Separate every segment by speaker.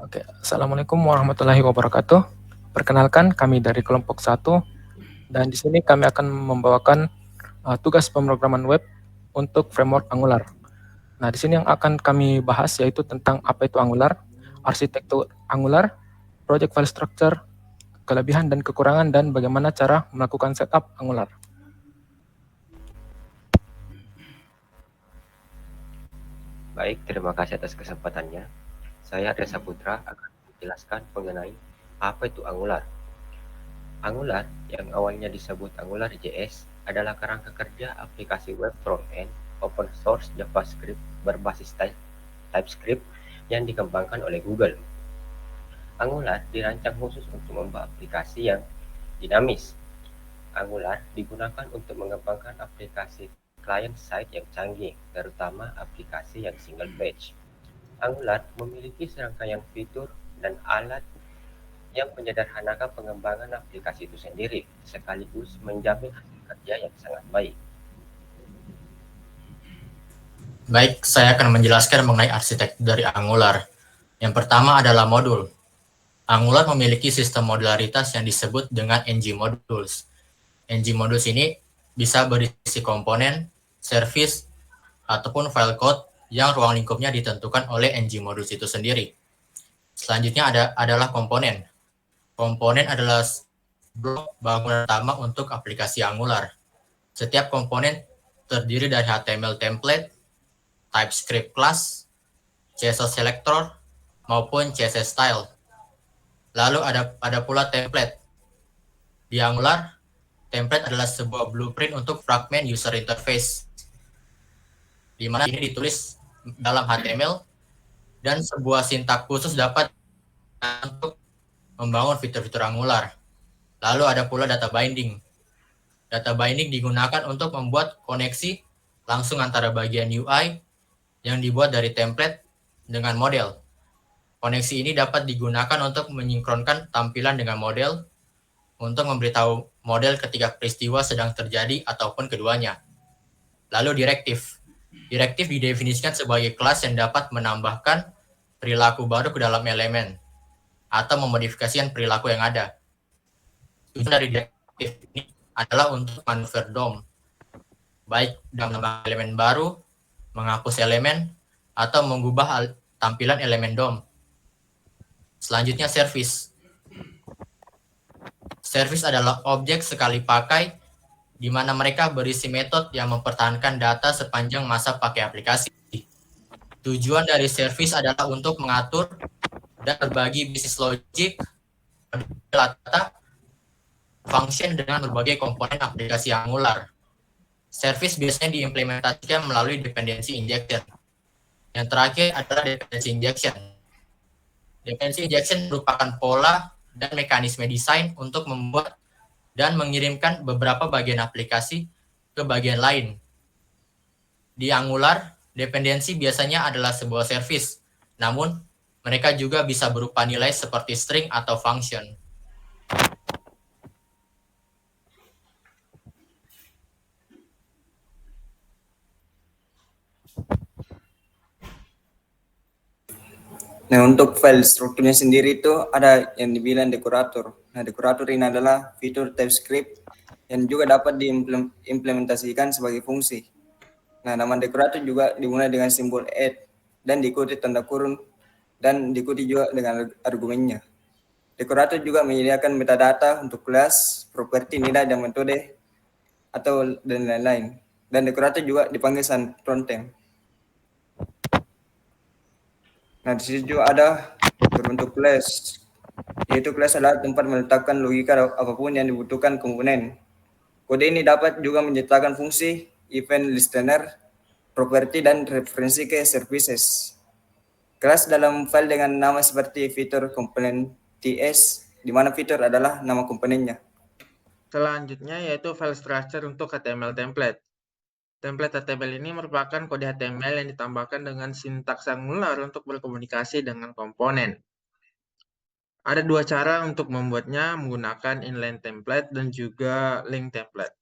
Speaker 1: Oke, Assalamualaikum warahmatullahi wabarakatuh. Perkenalkan, kami dari kelompok 1, dan di sini kami akan membawakan tugas pemrograman web untuk framework Angular. Nah, di sini yang akan kami bahas yaitu tentang apa itu Angular, arsitektur Angular, project file structure, kelebihan dan kekurangan, dan bagaimana cara melakukan setup Angular.
Speaker 2: Baik, terima kasih atas kesempatannya. Saya Reza Putra akan menjelaskan mengenai apa itu Angular. Angular, yang awalnya disebut Angular JS, adalah kerangka kerja aplikasi web front-end open source JavaScript berbasis TypeScript yang dikembangkan oleh Google. Angular dirancang khusus untuk membuat aplikasi yang dinamis. Angular digunakan untuk mengembangkan aplikasi client-side yang canggih, terutama aplikasi yang single page. Angular memiliki serangkaian fitur dan alat yang menyederhanakan pengembangan aplikasi itu sendiri, sekaligus menjamin hasil kerja yang sangat baik.
Speaker 3: Baik, saya akan menjelaskan mengenai arsitektur dari Angular. Yang pertama adalah modul. Angular memiliki sistem modularitas yang disebut dengan ng modules. ng modules ini bisa berisi komponen, service, ataupun file code yang ruang lingkupnya ditentukan oleh ng modules itu sendiri. Selanjutnya adalah komponen. Komponen adalah blok bangunan utama untuk aplikasi Angular. Setiap komponen terdiri dari HTML template, TypeScript class, CSS selector, maupun CSS style. Lalu ada pula template. Di Angular, template adalah sebuah blueprint untuk fragment user interface, di mana ini ditulis dalam HTML dan sebuah sintak khusus dapat untuk membangun fitur-fitur Angular. Lalu ada pula data binding. Data binding digunakan untuk membuat koneksi langsung antara bagian UI yang dibuat dari template dengan model. Koneksi ini dapat digunakan untuk menyinkronkan tampilan dengan model untuk memberitahu model ketika peristiwa sedang terjadi ataupun keduanya. Lalu direktif. Direktif didefinisikan sebagai kelas yang dapat menambahkan perilaku baru ke dalam elemen atau memodifikasikan perilaku yang ada. Tujuan dari direktif ini adalah untuk manuver DOM, baik dalam menambah elemen baru, menghapus elemen, atau mengubah tampilan elemen DOM. Selanjutnya service. Service adalah objek sekali pakai di mana mereka berisi metode yang mempertahankan data sepanjang masa pakai aplikasi. Tujuan dari service adalah untuk mengatur dan berbagi bisnis logik, data, function dengan berbagai komponen aplikasi Angular. Service biasanya diimplementasikan melalui dependency injection. Yang terakhir adalah dependency injection. Dependency injection merupakan pola dan mekanisme desain untuk membuat dan mengirimkan beberapa bagian aplikasi ke bagian lain. Di Angular, dependensi biasanya adalah sebuah service, namun mereka juga bisa berupa nilai seperti string atau function.
Speaker 4: Nah, untuk file strukturnya sendiri itu ada yang dibilang dekorator. Nah, dekorator ini adalah fitur TypeScript yang juga dapat diimplementasikan sebagai fungsi. Nah, nama dekorator juga dimulai dengan simbol add dan diikuti tanda kurung dan diikuti juga dengan argumennya. Dekorator juga menyediakan metadata untuk kelas, properti, nilai, dan metode atau dan lain-lain. Dan dekorator juga dipanggil frontend. Nah, di sini juga ada berbentuk class, yaitu kelas adalah tempat meletakkan logika apapun yang dibutuhkan komponen. Kode ini dapat juga menciptakan fungsi, event listener, properti, dan referensi ke services. Kelas dalam file dengan nama seperti fitur komponen TS, di mana fitur adalah nama komponennya.
Speaker 5: Selanjutnya yaitu file structure untuk HTML template. Template HTML ini merupakan kode HTML yang ditambahkan dengan sintaks Angular untuk berkomunikasi dengan komponen. Ada dua cara untuk membuatnya, menggunakan inline template dan juga link template.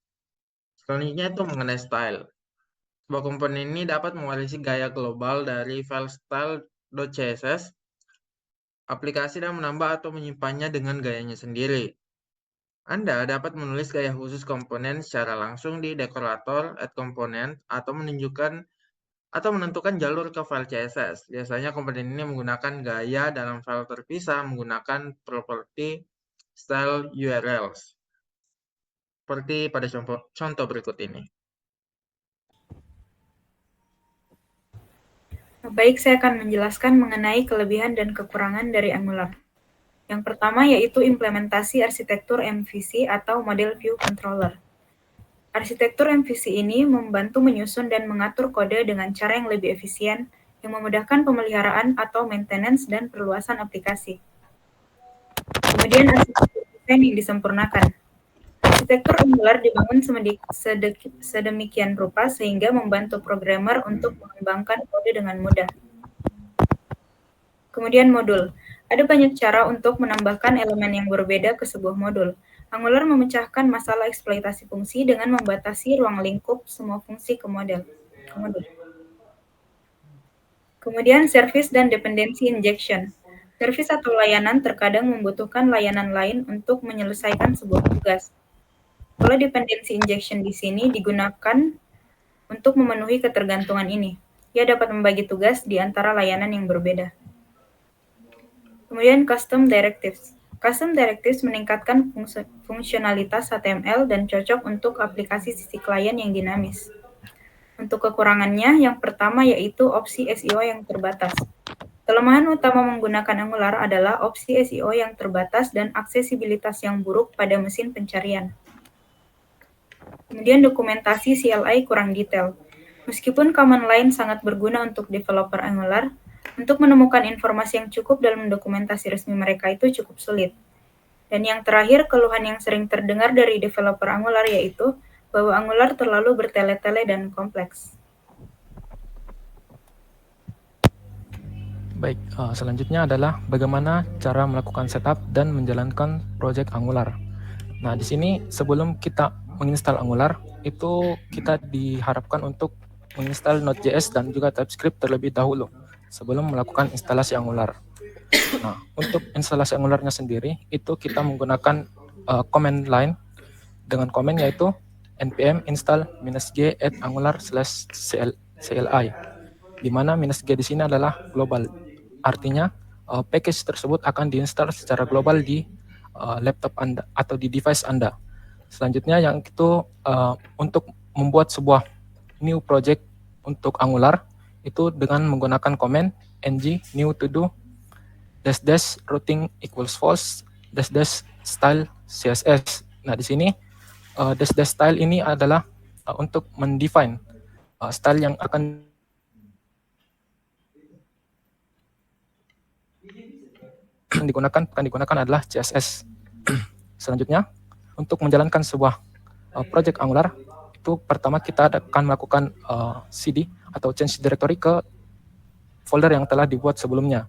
Speaker 5: Selanjutnya itu mengenai style. Sebuah komponen ini dapat mewarisi gaya global dari file style.css aplikasi dan menambah atau menyimpannya dengan gayanya sendiri. Anda dapat menulis gaya khusus komponen secara langsung di dekorator add component atau menentukan jalur ke file CSS. Biasanya komponen ini menggunakan gaya dalam file terpisah menggunakan properti style URLs. Seperti pada contoh berikut ini.
Speaker 6: Baik, saya akan menjelaskan mengenai kelebihan dan kekurangan dari Angular. Yang pertama yaitu implementasi arsitektur MVC atau Model View Controller. Arsitektur MVC ini membantu menyusun dan mengatur kode dengan cara yang lebih efisien, yang memudahkan pemeliharaan atau maintenance dan perluasan aplikasi. Kemudian arsitektur desain yang disempurnakan. Arsitektur Angular dibangun sedemikian rupa sehingga membantu programmer untuk mengembangkan kode dengan mudah. Kemudian modul. Ada banyak cara untuk menambahkan elemen yang berbeda ke sebuah modul. Angular memecahkan masalah eksploitasi fungsi dengan membatasi ruang lingkup semua fungsi ke modul. Kemudian service dan dependency injection. Service atau layanan terkadang membutuhkan layanan lain untuk menyelesaikan sebuah tugas. Pola dependency injection di sini digunakan untuk memenuhi ketergantungan ini. Ia dapat membagi tugas di antara layanan yang berbeda. Kemudian custom directives. Custom directives meningkatkan fungsionalitas HTML dan cocok untuk aplikasi sisi klien yang dinamis. Untuk kekurangannya, yang pertama yaitu opsi SEO yang terbatas. Kelemahan utama menggunakan Angular adalah opsi SEO yang terbatas dan aksesibilitas yang buruk pada mesin pencarian. Kemudian dokumentasi CLI kurang detail. Meskipun command line sangat berguna untuk developer Angular, untuk menemukan informasi yang cukup dalam dokumentasi resmi mereka itu cukup sulit. Dan yang terakhir, keluhan yang sering terdengar dari developer Angular yaitu bahwa Angular terlalu bertele-tele dan kompleks.
Speaker 1: Baik, selanjutnya adalah bagaimana cara melakukan setup dan menjalankan project Angular. Nah, di sini sebelum kita menginstal Angular, itu kita diharapkan untuk menginstal Node.js dan juga TypeScript terlebih dahulu sebelum melakukan instalasi Angular. Nah, untuk instalasi Angularnya sendiri, itu kita menggunakan command line dengan komen yaitu npm install -g add angular/cli, di mana -g di sini adalah global. Artinya, package tersebut akan diinstal secara global di laptop Anda atau di device Anda. Selanjutnya yang itu untuk membuat sebuah new project untuk Angular itu dengan menggunakan komen ng new to do -- routing equals false -- style css. Nah, di sini -- style ini adalah untuk mendefine style yang akan digunakan adalah CSS. Selanjutnya, untuk menjalankan sebuah project Angular, itu pertama kita akan melakukan cd atau change directory ke folder yang telah dibuat sebelumnya.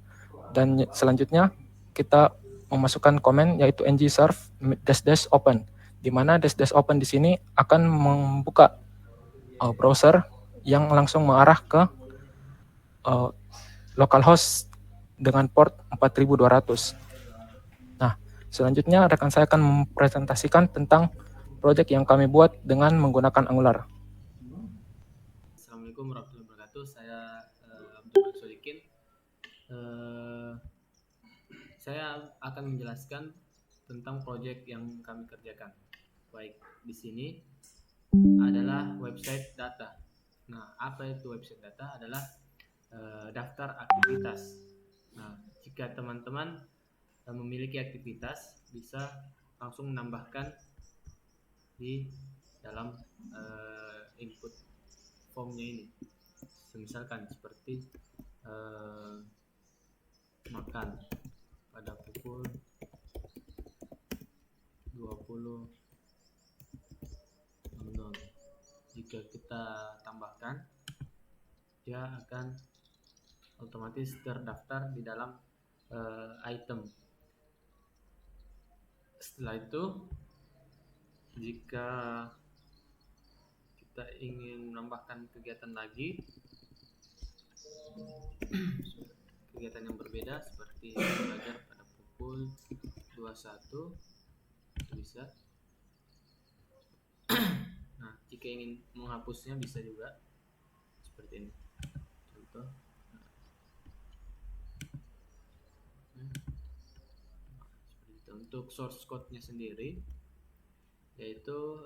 Speaker 1: Dan selanjutnya kita memasukkan komen yaitu ng serve -- open, di mana -- open di sini akan membuka browser yang langsung mengarah ke localhost dengan port 4200. Nah, selanjutnya rekan saya akan mempresentasikan tentang project yang kami buat dengan menggunakan Angular.
Speaker 7: Assalamualaikum warahmatullahi wabarakatuh. Saya Abdul Solikin. Saya akan menjelaskan tentang project yang kami kerjakan. Baik, di sini adalah website data. Nah, apa itu website data? Adalah daftar aktivitas. Nah, jika teman-teman memiliki aktivitas, bisa langsung menambahkan di dalam input formnya ini. Misalkan seperti makan pada pukul 20.00. Jika kita tambahkan, dia akan otomatis terdaftar di dalam item. Setelah itu, jika kita ingin menambahkan kegiatan lagi, kegiatan yang berbeda seperti belajar bawah 1 bisa. Nah, jika ingin menghapusnya bisa juga seperti ini. Contoh. Seperti itu. Untuk source code-nya sendiri, yaitu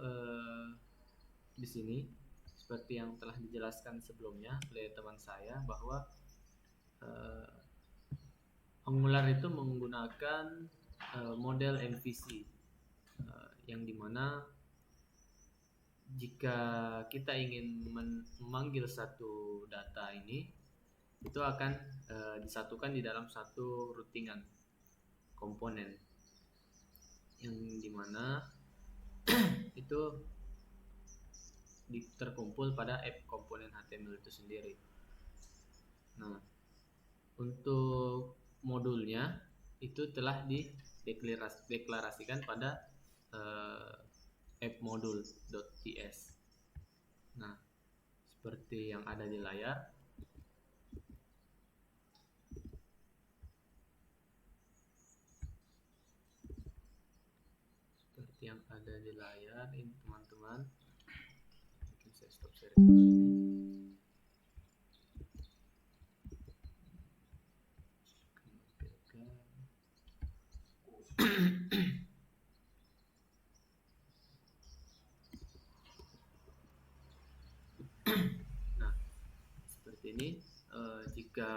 Speaker 7: di sini seperti yang telah dijelaskan sebelumnya oleh teman saya bahwa Angular itu menggunakan model MVC yang dimana jika kita ingin memanggil satu data ini, itu akan disatukan di dalam satu routingan komponen yang dimana itu terkumpul pada app komponen HTML itu sendiri. Nah, untuk modulnya itu telah dideklarasikan pada appmodule.ts. Nah, seperti yang ada di layar. Seperti yang ada di layar ini teman-teman. Mungkin saya stop sharing dulu ini. Nah, seperti ini. Jika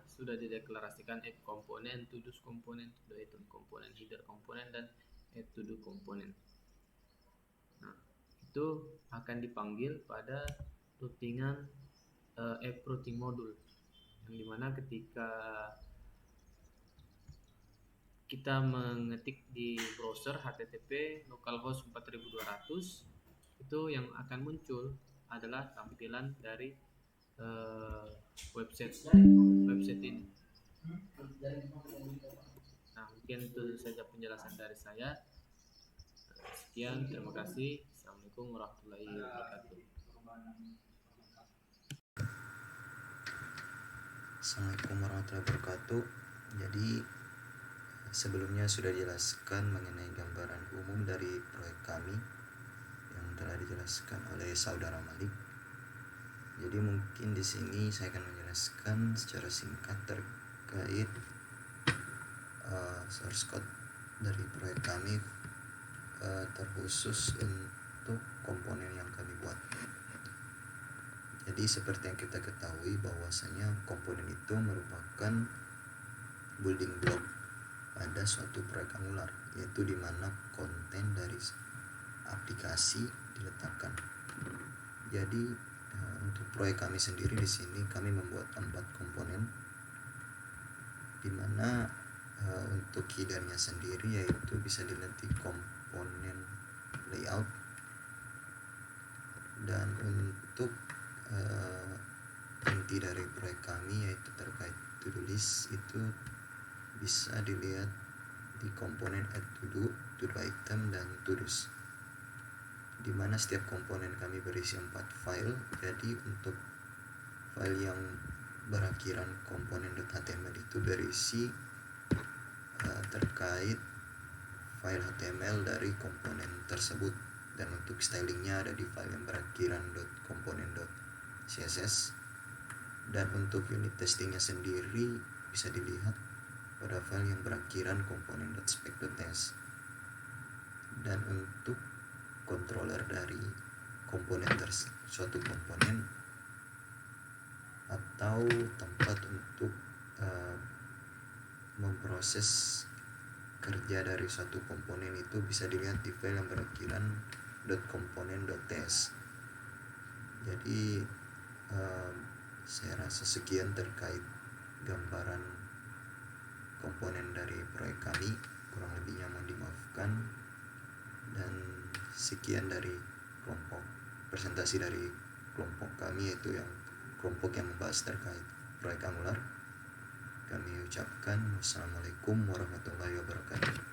Speaker 7: sudah dideklarasikan app komponen, to-do komponen, to-do item komponen, header komponen, dan add to-do komponen. Nah, itu akan dipanggil pada routingan app routing module, yang dimana ketika kita mengetik di browser HTTP localhost 4200, itu yang akan muncul adalah tampilan dari website ini. Nah, mungkin itu saja penjelasan dari saya. Sekian, terima kasih. Assalamualaikum warahmatullahi wabarakatuh.
Speaker 8: Assalamualaikum warahmatullahi wabarakatuh. Jadi sebelumnya sudah dijelaskan mengenai gambaran umum dari proyek kami yang telah dijelaskan oleh saudara Malik. Jadi mungkin di sini saya akan menjelaskan secara singkat terkait source code dari proyek kami, terkhusus untuk komponen yang kami buat. Jadi seperti yang kita ketahui bahwasanya komponen itu merupakan building block pada suatu proyek Angular, yaitu di mana konten dari aplikasi diletakkan. Jadi untuk proyek kami sendiri di sini kami membuat 4 komponen, di mana untuk headernya sendiri yaitu bisa dilihat di komponen layout, dan untuk inti dari proyek kami yaitu terkait to-do list itu bisa dilihat di komponen add to-do, to-do item, dan to-dos, di mana setiap komponen kami berisi 4 file. Jadi untuk file yang berakhiran komponen.html itu berisi terkait file HTML dari komponen tersebut, dan untuk stylingnya ada di file yang berakhiran .komponen.css, dan untuk unit testingnya sendiri bisa dilihat pada file yang berakhiran komponen.spec.ts. Dan untuk controller dari komponen suatu komponen atau tempat untuk memproses kerja dari suatu komponen itu bisa dilihat di file yang berakhiran .komponen.ts. Jadi saya rasa sekian terkait gambaran komponen dari proyek kami, kurang lebihnya mohon dimaafkan. Dan sekian dari kelompok presentasi dari kelompok kami, yaitu yang kelompok yang membahas terkait proyek Angular. Kami ucapkan wassalamualaikum warahmatullahi wabarakatuh.